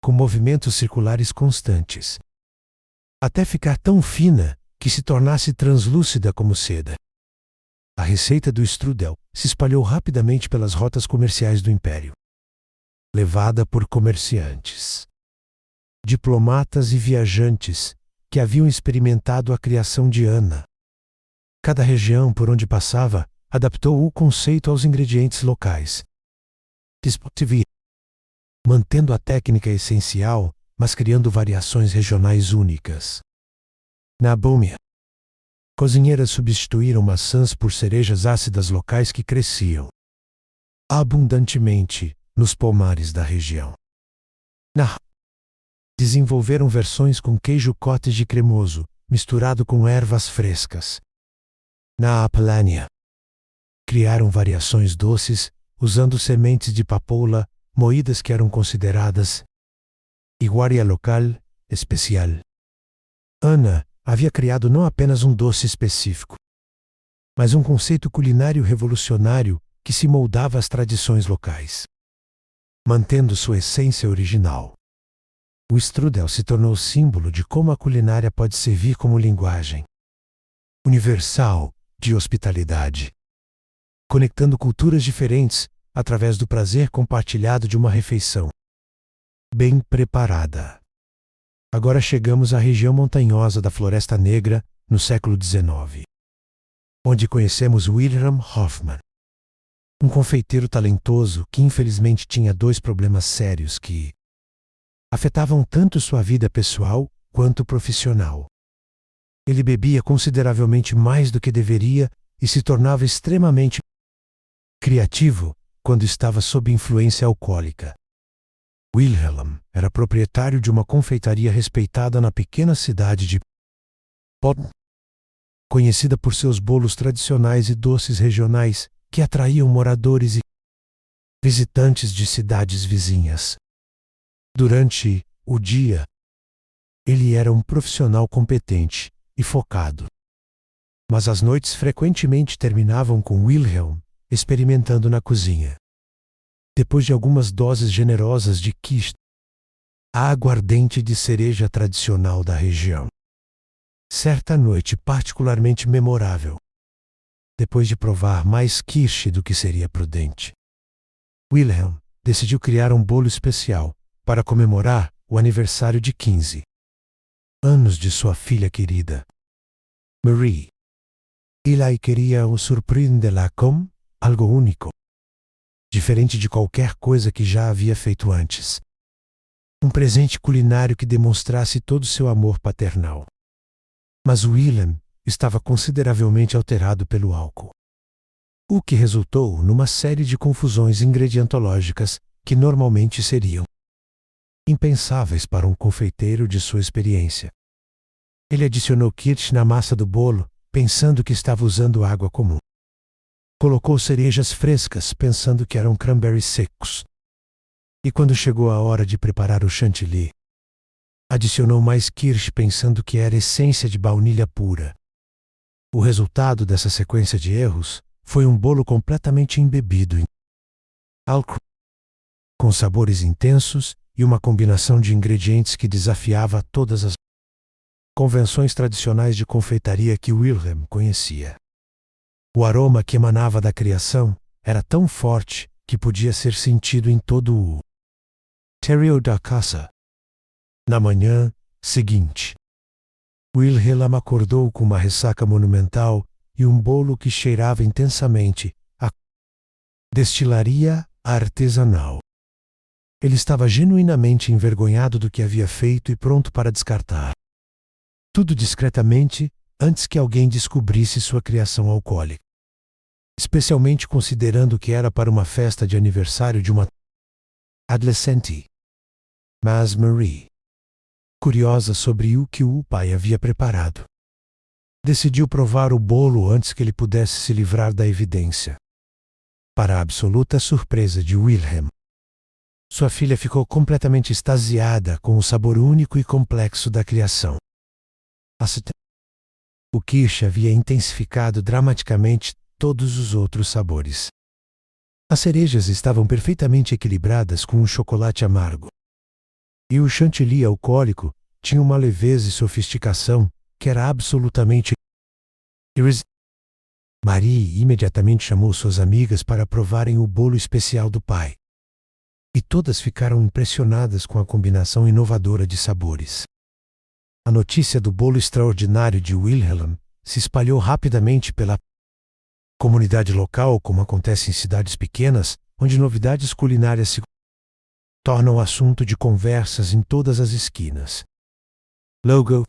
com movimentos circulares constantes, até ficar tão fina que se tornasse translúcida como seda. A receita do strudel se espalhou rapidamente pelas rotas comerciais do Império, levada por comerciantes, diplomatas e viajantes que haviam experimentado a criação de Ana. Cada região por onde passava adaptou o conceito aos ingredientes locais, mantendo a técnica essencial, mas criando variações regionais únicas. Na Bóhemia, cozinheiras substituíram maçãs por cerejas ácidas locais que cresciam abundantemente nos pomares da região. Na desenvolveram versões com queijo cottage cremoso, misturado com ervas frescas. Na Apolânia, criaram variações doces, usando sementes de papoula moídas que eram consideradas iguaria local especial. Ana havia criado não apenas um doce específico, mas um conceito culinário revolucionário que se moldava às tradições locais, mantendo sua essência original. O strudel se tornou símbolo de como a culinária pode servir como linguagem universal de hospitalidade, conectando culturas diferentes através do prazer compartilhado de uma refeição bem preparada. Agora chegamos à região montanhosa da Floresta Negra, no século XIX, onde conhecemos Wilhelm Hofmann, um confeiteiro talentoso que infelizmente tinha dois problemas sérios que afetavam tanto sua vida pessoal quanto profissional. Ele bebia consideravelmente mais do que deveria e se tornava extremamente criativo quando estava sob influência alcoólica. Wilhelm era proprietário de uma confeitaria respeitada na pequena cidade de Bonn, conhecida por seus bolos tradicionais e doces regionais que atraíam moradores e visitantes de cidades vizinhas. Durante o dia, ele era um profissional competente e focado, mas as noites frequentemente terminavam com Wilhelm experimentando na cozinha. Depois de algumas doses generosas de quiche, a aguardente de cereja tradicional da região. Certa noite particularmente memorável, depois de provar mais quiche do que seria prudente, Wilhelm decidiu criar um bolo especial para comemorar o aniversário de 15 anos de sua filha querida, Marie. Ele queria surpreendê-la com algo único. diferente de qualquer coisa que já havia feito antes. Um presente culinário que demonstrasse todo o seu amor paternal. Mas Willem estava consideravelmente alterado pelo álcool, o que resultou numa série de confusões ingredientológicas que normalmente seriam impensáveis para um confeiteiro de sua experiência. Ele adicionou kirsch na massa do bolo, pensando que estava usando água comum. Colocou cerejas frescas, pensando que eram cranberries secos. E quando chegou a hora de preparar o chantilly, adicionou mais kirsch, pensando que era essência de baunilha pura. O resultado dessa sequência de erros foi um bolo completamente embebido em álcool, com sabores intensos e uma combinação de ingredientes que desafiava todas as convenções tradicionais de confeitaria que Willem conhecia. O aroma que emanava da criação era tão forte que podia ser sentido em todo o interior da casa. Na manhã seguinte, Willem acordou com uma ressaca monumental e um bolo que cheirava intensamente a destilaria artesanal. Ele estava genuinamente envergonhado do que havia feito e pronto para descartar tudo discretamente antes que alguém descobrisse sua criação alcoólica. Especialmente considerando que era para uma festa de aniversário de uma adolescente, mas Marie, curiosa sobre o que o pai havia preparado, decidiu provar o bolo antes que ele pudesse se livrar da evidência. Para a absoluta surpresa de Willem, sua filha ficou completamente extasiada com o sabor único e complexo da criação. O kirsch havia intensificado dramaticamente todos os outros sabores. As cerejas estavam perfeitamente equilibradas com o chocolate amargo. E o chantilly alcoólico tinha uma leveza e sofisticação que era absolutamente irresistível. Marie imediatamente chamou suas amigas para provarem o bolo especial do pai. E todas ficaram impressionadas com a combinação inovadora de sabores. A notícia do bolo extraordinário de Willem se espalhou rapidamente pela comunidade local, como acontece em cidades pequenas, onde novidades culinárias se tornam assunto de conversas em todas as esquinas. Logo,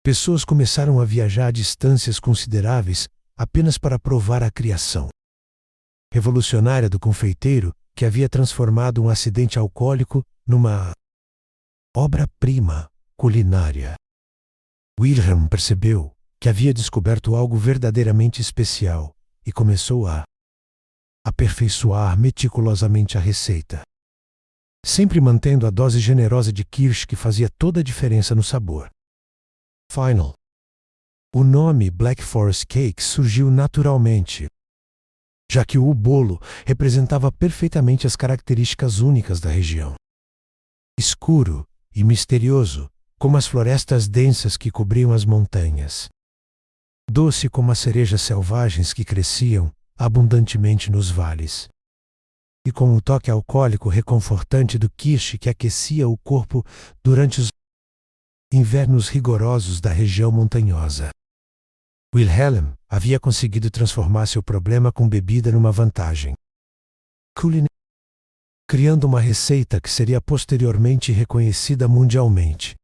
pessoas começaram a viajar a distâncias consideráveis apenas para provar a criação revolucionária do confeiteiro que havia transformado um acidente alcoólico numa obra-prima culinária. Willem percebeu que havia descoberto algo verdadeiramente especial e começou a aperfeiçoar meticulosamente a receita, sempre mantendo a dose generosa de kirsch que fazia toda a diferença no sabor. Final. O nome Black Forest Cake surgiu naturalmente, já que o bolo representava perfeitamente as características únicas da região. Escuro e misterioso, como as florestas densas que cobriam as montanhas. Doce como as cerejas selvagens que cresciam abundantemente nos vales. E com o toque alcoólico reconfortante do kirsch que aquecia o corpo durante os invernos rigorosos da região montanhosa. Willem havia conseguido transformar seu problema com bebida numa vantagem culinária, criando uma receita que seria posteriormente reconhecida mundialmente.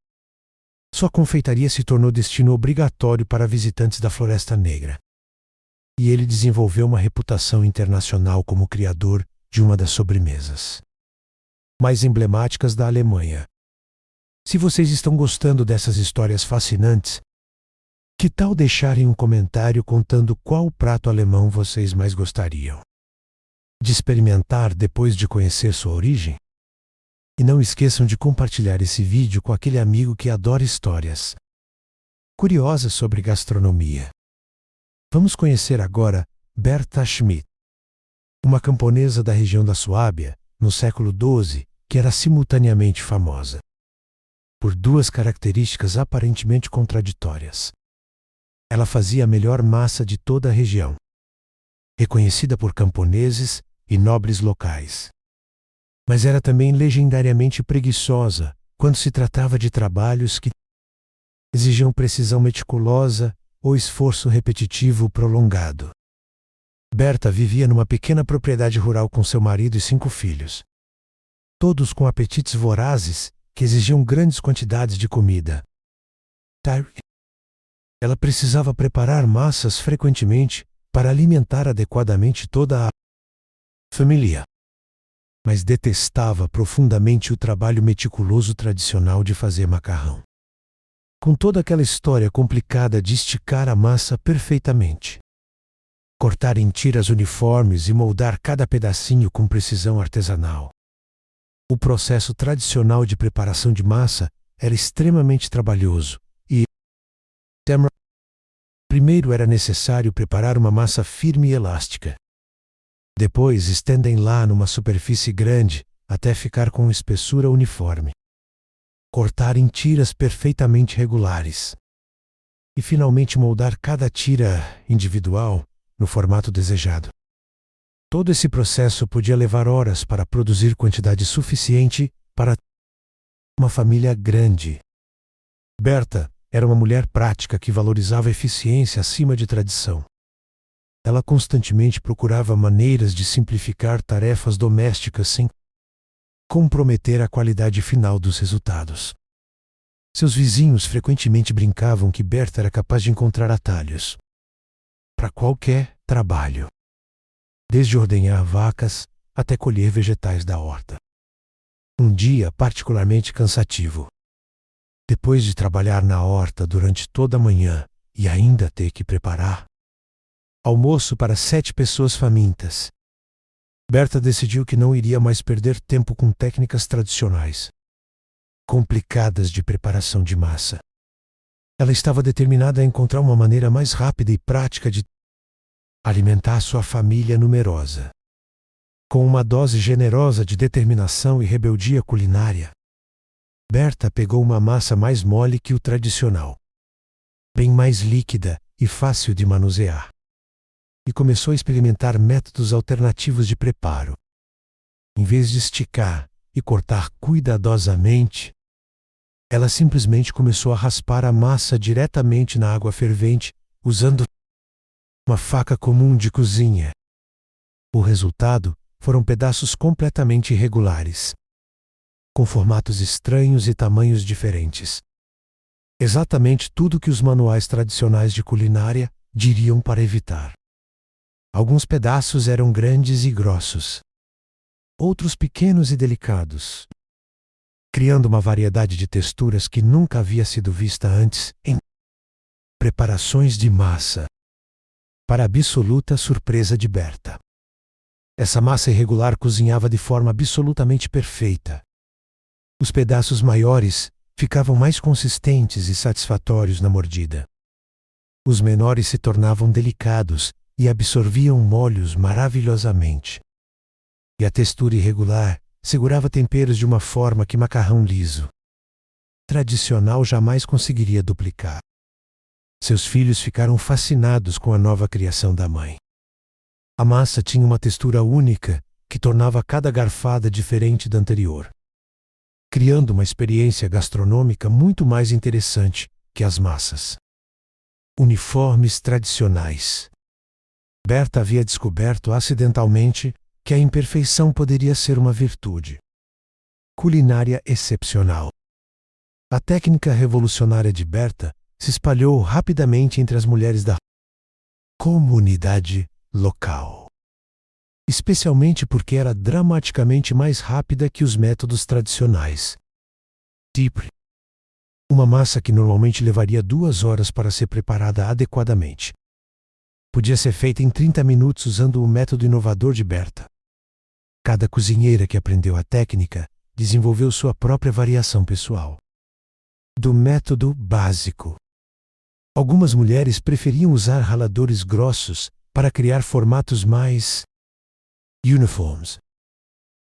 Sua confeitaria se tornou destino obrigatório para visitantes da Floresta Negra. E ele desenvolveu uma reputação internacional como criador de uma das sobremesas mais emblemáticas da Alemanha. Se vocês estão gostando dessas histórias fascinantes, que tal deixarem um comentário contando qual prato alemão vocês mais gostariam de experimentar depois de conhecer sua origem? E não esqueçam de compartilhar esse vídeo com aquele amigo que adora histórias curiosas sobre gastronomia. Vamos conhecer agora Berta Schmidt, uma camponesa da região da Suábia, no século XII, que era simultaneamente famosa por duas características aparentemente contraditórias. Ela fazia a melhor massa de toda a região, reconhecida por camponeses e nobres locais. Mas era também legendariamente preguiçosa quando se tratava de trabalhos que exigiam precisão meticulosa ou esforço repetitivo prolongado. Berta vivia numa pequena propriedade rural com seu marido e 5 filhos. Todos com apetites vorazes que exigiam grandes quantidades de comida. Ela precisava preparar massas frequentemente para alimentar adequadamente toda a família. Mas detestava profundamente o trabalho meticuloso tradicional de fazer macarrão. Com toda aquela história complicada de esticar a massa perfeitamente, cortar em tiras uniformes e moldar cada pedacinho com precisão artesanal. O processo tradicional de preparação de massa era extremamente trabalhoso e, primeiro era necessário preparar uma massa firme e elástica. Depois estendem-la numa superfície grande até ficar com espessura uniforme. Cortar em tiras perfeitamente regulares. E finalmente moldar cada tira individual no formato desejado. Todo esse processo podia levar horas para produzir quantidade suficiente para uma família grande. Berta era uma mulher prática que valorizava a eficiência acima de tradição. Ela constantemente procurava maneiras de simplificar tarefas domésticas sem comprometer a qualidade final dos resultados. Seus vizinhos frequentemente brincavam que Berta era capaz de encontrar atalhos para qualquer trabalho, desde ordenhar vacas até colher vegetais da horta. Um dia particularmente cansativo. Depois de trabalhar na horta durante toda a manhã e ainda ter que preparar almoço para 7 pessoas famintas, Berta decidiu que não iria mais perder tempo com técnicas tradicionais, complicadas de preparação de massa. Ela estava determinada a encontrar uma maneira mais rápida e prática de alimentar sua família numerosa. Com uma dose generosa de determinação e rebeldia culinária, Berta pegou uma massa mais mole que o tradicional, bem mais líquida e fácil de manusear, e começou a experimentar métodos alternativos de preparo. Em vez de esticar e cortar cuidadosamente, ela simplesmente começou a raspar a massa diretamente na água fervente, usando uma faca comum de cozinha. O resultado foram pedaços completamente irregulares, com formatos estranhos e tamanhos diferentes. Exatamente tudo que os manuais tradicionais de culinária diriam para evitar. Alguns pedaços eram grandes e grossos, outros pequenos e delicados, criando uma variedade de texturas que nunca havia sido vista antes em preparações de massa. Para a absoluta surpresa de Berta, essa massa irregular cozinhava de forma absolutamente perfeita. Os pedaços maiores ficavam mais consistentes e satisfatórios na mordida. Os menores se tornavam delicados e absorviam molhos maravilhosamente. E a textura irregular segurava temperos de uma forma que macarrão liso tradicional jamais conseguiria duplicar. Seus filhos ficaram fascinados com a nova criação da mãe. A massa tinha uma textura única que tornava cada garfada diferente da anterior, criando uma experiência gastronômica muito mais interessante que as massas uniformes tradicionais. Berta havia descoberto acidentalmente que a imperfeição poderia ser uma virtude culinária excepcional. A técnica revolucionária de Berta se espalhou rapidamente entre as mulheres da comunidade local, especialmente porque era dramaticamente mais rápida que os métodos tradicionais. Uma massa que normalmente levaria 2 horas para ser preparada adequadamente podia ser feita em 30 minutos usando o método inovador de Berta. Cada cozinheira que aprendeu a técnica desenvolveu sua própria variação pessoal do método básico. Algumas mulheres preferiam usar raladores grossos para criar formatos mais uniformes.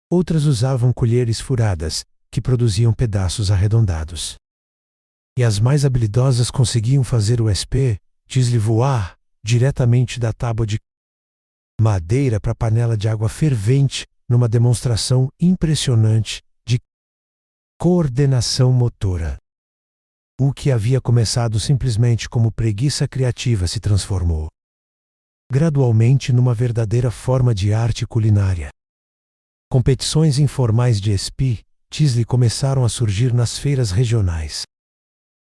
Outras usavam colheres furadas, que produziam pedaços arredondados. E as mais habilidosas conseguiam fazer o espé voar diretamente da tábua de madeira para a panela de água fervente, numa demonstração impressionante de coordenação motora. O que havia começado simplesmente como preguiça criativa se transformou gradualmente numa verdadeira forma de arte culinária. Competições informais de espetisle começaram a surgir nas feiras regionais,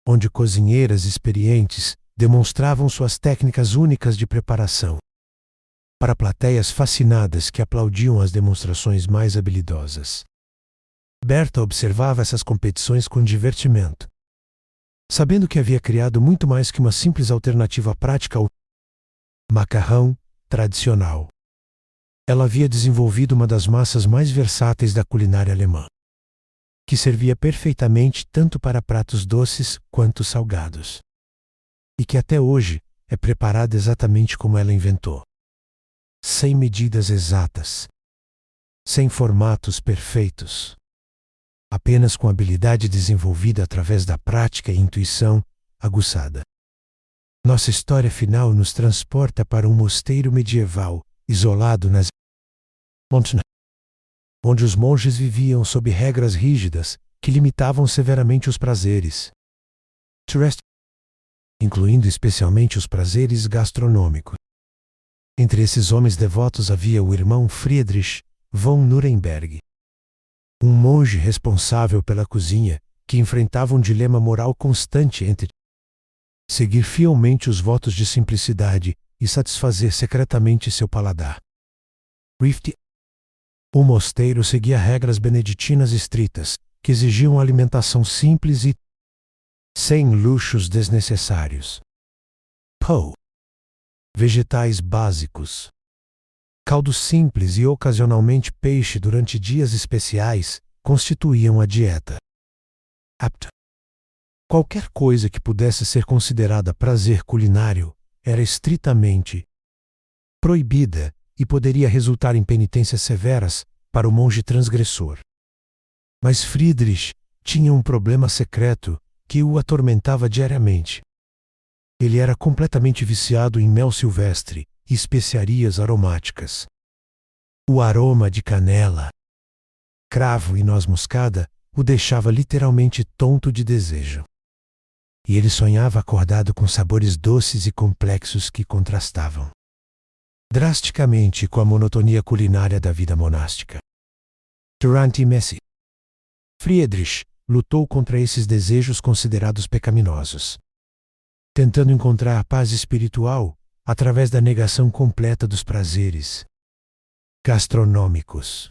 onde cozinheiras experientes demonstravam suas técnicas únicas de preparação, para plateias fascinadas que aplaudiam as demonstrações mais habilidosas. Berta observava essas competições com divertimento, sabendo que havia criado muito mais que uma simples alternativa prática ao macarrão tradicional. Ela havia desenvolvido uma das massas mais versáteis da culinária alemã, que servia perfeitamente tanto para pratos doces quanto salgados, e que até hoje é preparada exatamente como ela inventou, sem medidas exatas, sem formatos perfeitos, apenas com habilidade desenvolvida através da prática e intuição aguçada. Nossa história final nos transporta para um mosteiro medieval, isolado nas montanhas, onde os monges viviam sob regras rígidas que limitavam severamente os prazeres terrestres, incluindo especialmente os prazeres gastronômicos. Entre esses homens devotos havia o irmão Friedrich von Nuremberg, um monge responsável pela cozinha que enfrentava um dilema moral constante entre seguir fielmente os votos de simplicidade e satisfazer secretamente seu paladar. O mosteiro seguia regras beneditinas estritas, que exigiam alimentação simples e sem luxos desnecessários. Vegetais básicos, caldo simples e ocasionalmente peixe durante dias especiais constituíam a dieta. Qualquer coisa que pudesse ser considerada prazer culinário era estritamente proibida e poderia resultar em penitências severas para o monge transgressor. Mas Friedrich tinha um problema secreto que o atormentava diariamente. Ele era completamente viciado em mel silvestre e especiarias aromáticas. O aroma de canela, cravo e noz moscada o deixava literalmente tonto de desejo. E ele sonhava acordado com sabores doces e complexos que contrastavam drasticamente com a monotonia culinária da vida monástica. Durante Messi, Friedrich lutou contra esses desejos considerados pecaminosos, tentando encontrar paz espiritual através da negação completa dos prazeres gastronômicos.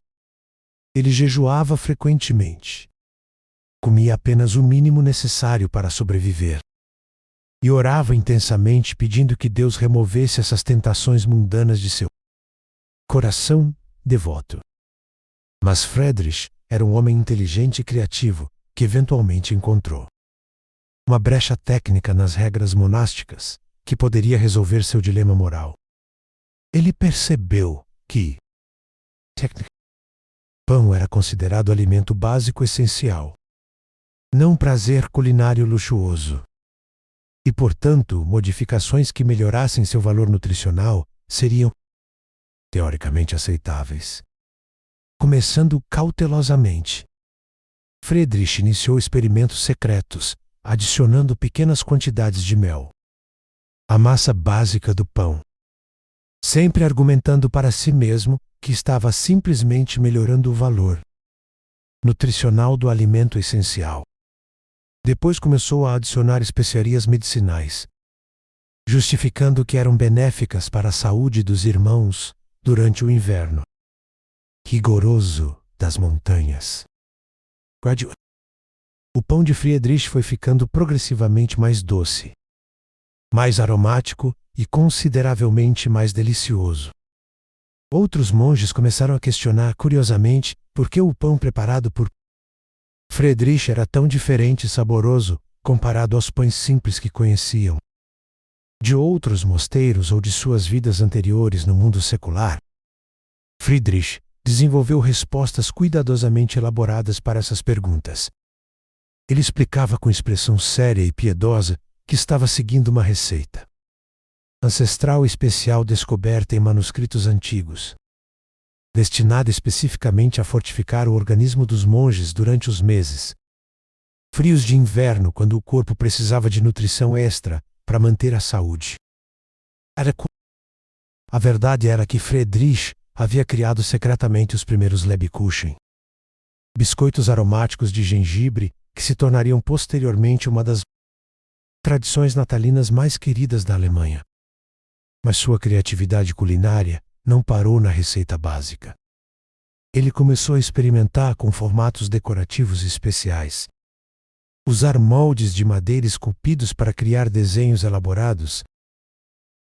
Ele jejuava frequentemente, comia apenas o mínimo necessário para sobreviver e orava intensamente pedindo que Deus removesse essas tentações mundanas de seu coração devoto. Mas Friedrich era um homem inteligente e criativo que eventualmente encontrou uma brecha técnica nas regras monásticas que poderia resolver seu dilema moral. Ele percebeu que pão era considerado alimento básico essencial, não prazer culinário luxuoso. E, portanto, modificações que melhorassem seu valor nutricional seriam teoricamente aceitáveis. Começando cautelosamente, Friedrich iniciou experimentos secretos, adicionando pequenas quantidades de mel à massa básica do pão, sempre argumentando para si mesmo que estava simplesmente melhorando o valor nutricional do alimento essencial. Depois começou a adicionar especiarias medicinais, justificando que eram benéficas para a saúde dos irmãos durante o inverno rigoroso das montanhas. O pão de Friedrich foi ficando progressivamente mais doce, mais aromático e consideravelmente mais delicioso. Outros monges começaram a questionar curiosamente por que o pão preparado por Friedrich era tão diferente e saboroso comparado aos pães simples que conheciam de outros mosteiros ou de suas vidas anteriores no mundo secular. Friedrich desenvolveu respostas cuidadosamente elaboradas para essas perguntas. Ele explicava com expressão séria e piedosa que estava seguindo uma receita ancestral especial descoberta em manuscritos antigos, destinada especificamente a fortificar o organismo dos monges durante os meses frios de inverno, quando o corpo precisava de nutrição extra para manter a saúde. A verdade era que Friedrich havia criado secretamente os primeiros Lebkuchen, biscoitos aromáticos de gengibre que se tornariam posteriormente uma das tradições natalinas mais queridas da Alemanha. Mas sua criatividade culinária não parou na receita básica. Ele começou a experimentar com formatos decorativos especiais, usar moldes de madeira esculpidos para criar desenhos elaborados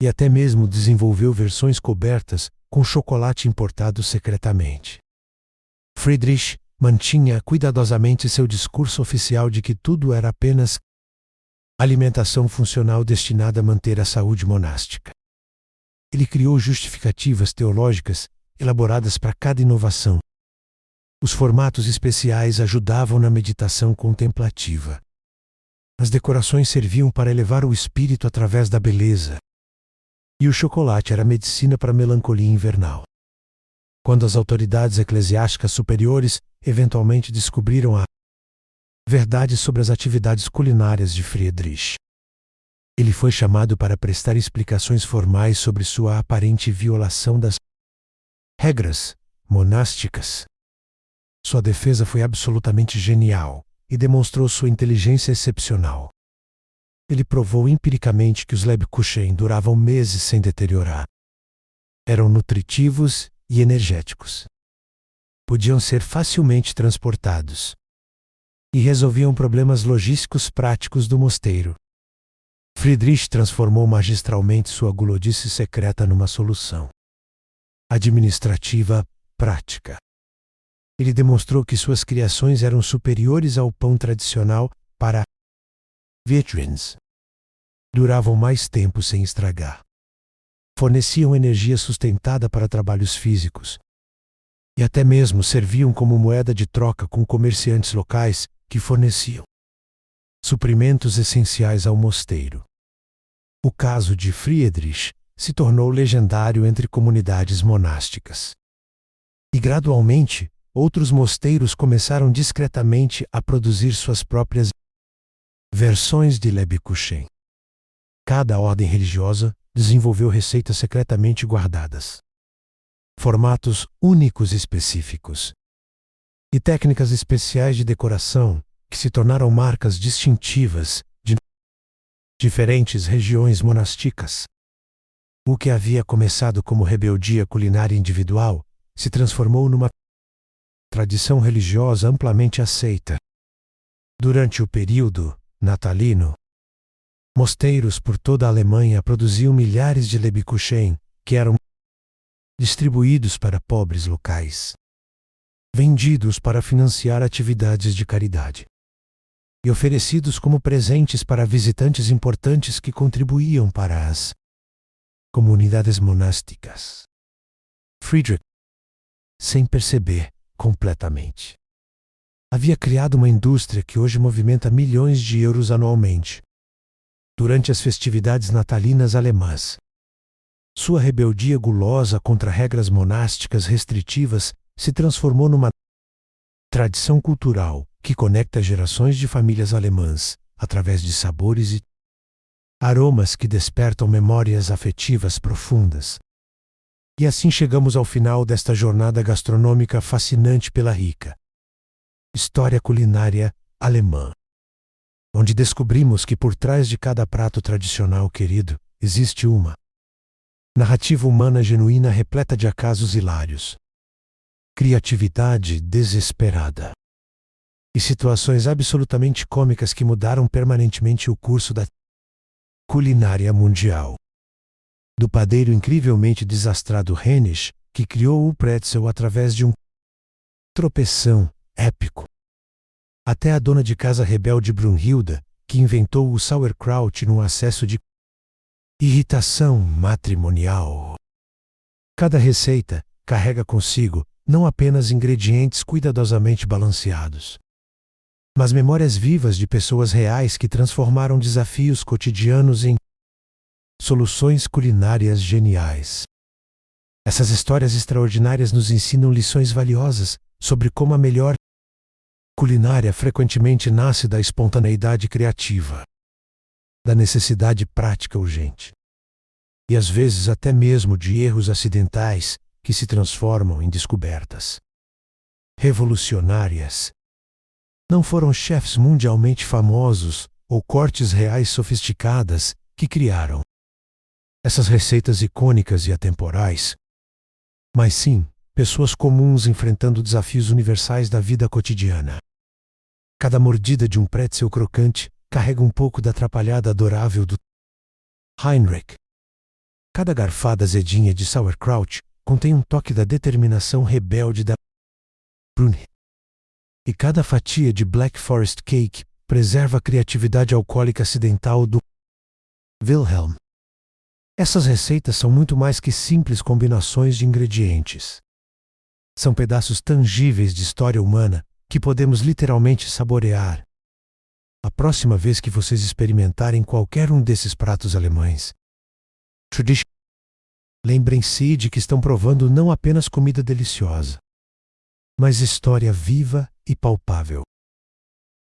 e até mesmo desenvolveu versões cobertas com chocolate importado secretamente. Friedrich mantinha cuidadosamente seu discurso oficial de que tudo era apenas alimentação funcional destinada a manter a saúde monástica. Ele criou justificativas teológicas elaboradas para cada inovação. Os formatos especiais ajudavam na meditação contemplativa. As decorações serviam para elevar o espírito através da beleza. E o chocolate era medicina para a melancolia invernal. Quando as autoridades eclesiásticas superiores eventualmente descobriram a verdade sobre as atividades culinárias de Friedrich, ele foi chamado para prestar explicações formais sobre sua aparente violação das regras monásticas. Sua defesa foi absolutamente genial e demonstrou sua inteligência excepcional. Ele provou empiricamente que os Lebkuchen duravam meses sem deteriorar. Eram nutritivos e energéticos. Podiam ser facilmente transportados. E resolviam problemas logísticos práticos do mosteiro. Friedrich transformou magistralmente sua gulodice secreta numa solução administrativa prática. Ele demonstrou que suas criações eram superiores ao pão tradicional para vitrines. Duravam mais tempo sem estragar. Forneciam energia sustentada para trabalhos físicos. E até mesmo serviam como moeda de troca com comerciantes locais que forneciam suprimentos essenciais ao mosteiro. O caso de Friedrich se tornou legendário entre comunidades monásticas. E gradualmente, outros mosteiros começaram discretamente a produzir suas próprias versões de Lebkuchen. Cada ordem religiosa desenvolveu receitas secretamente guardadas, formatos únicos e específicos, e técnicas especiais de decoração que se tornaram marcas distintivas de diferentes regiões monásticas. O que havia começado como rebeldia culinária individual se transformou numa tradição religiosa amplamente aceita. Durante o período natalino, mosteiros por toda a Alemanha produziam milhares de Lebkuchen que eram distribuídos para pobres locais, vendidos para financiar atividades de caridade e oferecidos como presentes para visitantes importantes que contribuíam para as comunidades monásticas. Friedrich, sem perceber completamente, havia criado uma indústria que hoje movimenta milhões de euros anualmente. Durante as festividades natalinas alemãs, sua rebeldia gulosa contra regras monásticas restritivas se transformou numa tradição cultural que conecta gerações de famílias alemãs através de sabores e aromas que despertam memórias afetivas profundas. E assim chegamos ao final desta jornada gastronômica fascinante pela rica história culinária alemã, onde descobrimos que por trás de cada prato tradicional querido existe uma narrativa humana genuína repleta de acasos hilários, criatividade desesperada e situações absolutamente cômicas que mudaram permanentemente o curso da culinária mundial. Do padeiro incrivelmente desastrado Hennig, que criou o pretzel através de um tropeção épico, até a dona de casa rebelde Brunhilda, que inventou o sauerkraut num acesso de irritação matrimonial. Cada receita carrega consigo não apenas ingredientes cuidadosamente balanceados, mas memórias vivas de pessoas reais que transformaram desafios cotidianos em soluções culinárias geniais. Essas histórias extraordinárias nos ensinam lições valiosas sobre como a melhor culinária frequentemente nasce da espontaneidade criativa, da necessidade prática urgente E às vezes até mesmo de erros acidentais que se transformam em descobertas revolucionárias. Não foram chefes mundialmente famosos ou cortes reais sofisticadas que criaram essas receitas icônicas e atemporais, mas sim pessoas comuns enfrentando desafios universais da vida cotidiana. Cada mordida de um pretzel crocante carrega um pouco da atrapalhada adorável do Heinrich. Cada garfada azedinha de sauerkraut contém um toque da determinação rebelde da Brune. E cada fatia de Black Forest Cake preserva a criatividade alcoólica acidental do Wilhelm. Essas receitas são muito mais que simples combinações de ingredientes. São pedaços tangíveis de história humana que podemos literalmente saborear. A próxima vez que vocês experimentarem qualquer um desses pratos alemães, lembrem-se de que estão provando não apenas comida deliciosa, mas história viva e palpável.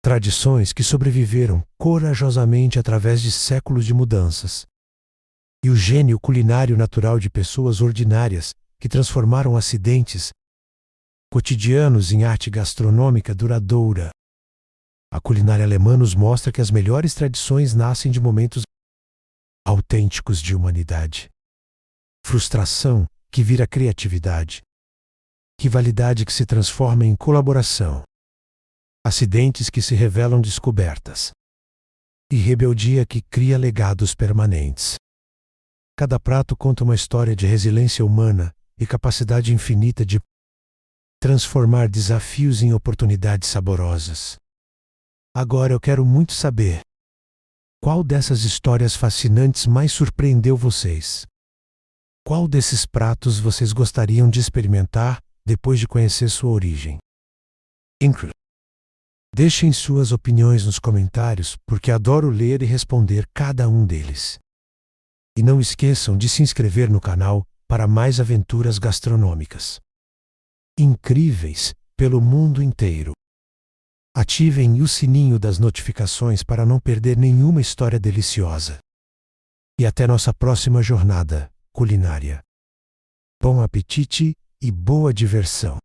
Tradições que sobreviveram corajosamente através de séculos de mudanças. E o gênio culinário natural de pessoas ordinárias que transformaram acidentes cotidianos em arte gastronômica duradoura. A culinária alemã nos mostra que as melhores tradições nascem de momentos autênticos de humanidade. Frustração que vira criatividade. Rivalidade que se transforma em colaboração. Acidentes que se revelam descobertas. E rebeldia que cria legados permanentes. Cada prato conta uma história de resiliência humana e capacidade infinita de transformar desafios em oportunidades saborosas. Agora eu quero muito saber: qual dessas histórias fascinantes mais surpreendeu vocês? Qual desses pratos vocês gostariam de experimentar depois de conhecer sua origem? Incrível! Deixem suas opiniões nos comentários, porque adoro ler e responder cada um deles. E não esqueçam de se inscrever no canal para mais aventuras gastronômicas incríveis pelo mundo inteiro. Ativem o sininho das notificações para não perder nenhuma história deliciosa. E até nossa próxima jornada culinária. Bom apetite e boa diversão!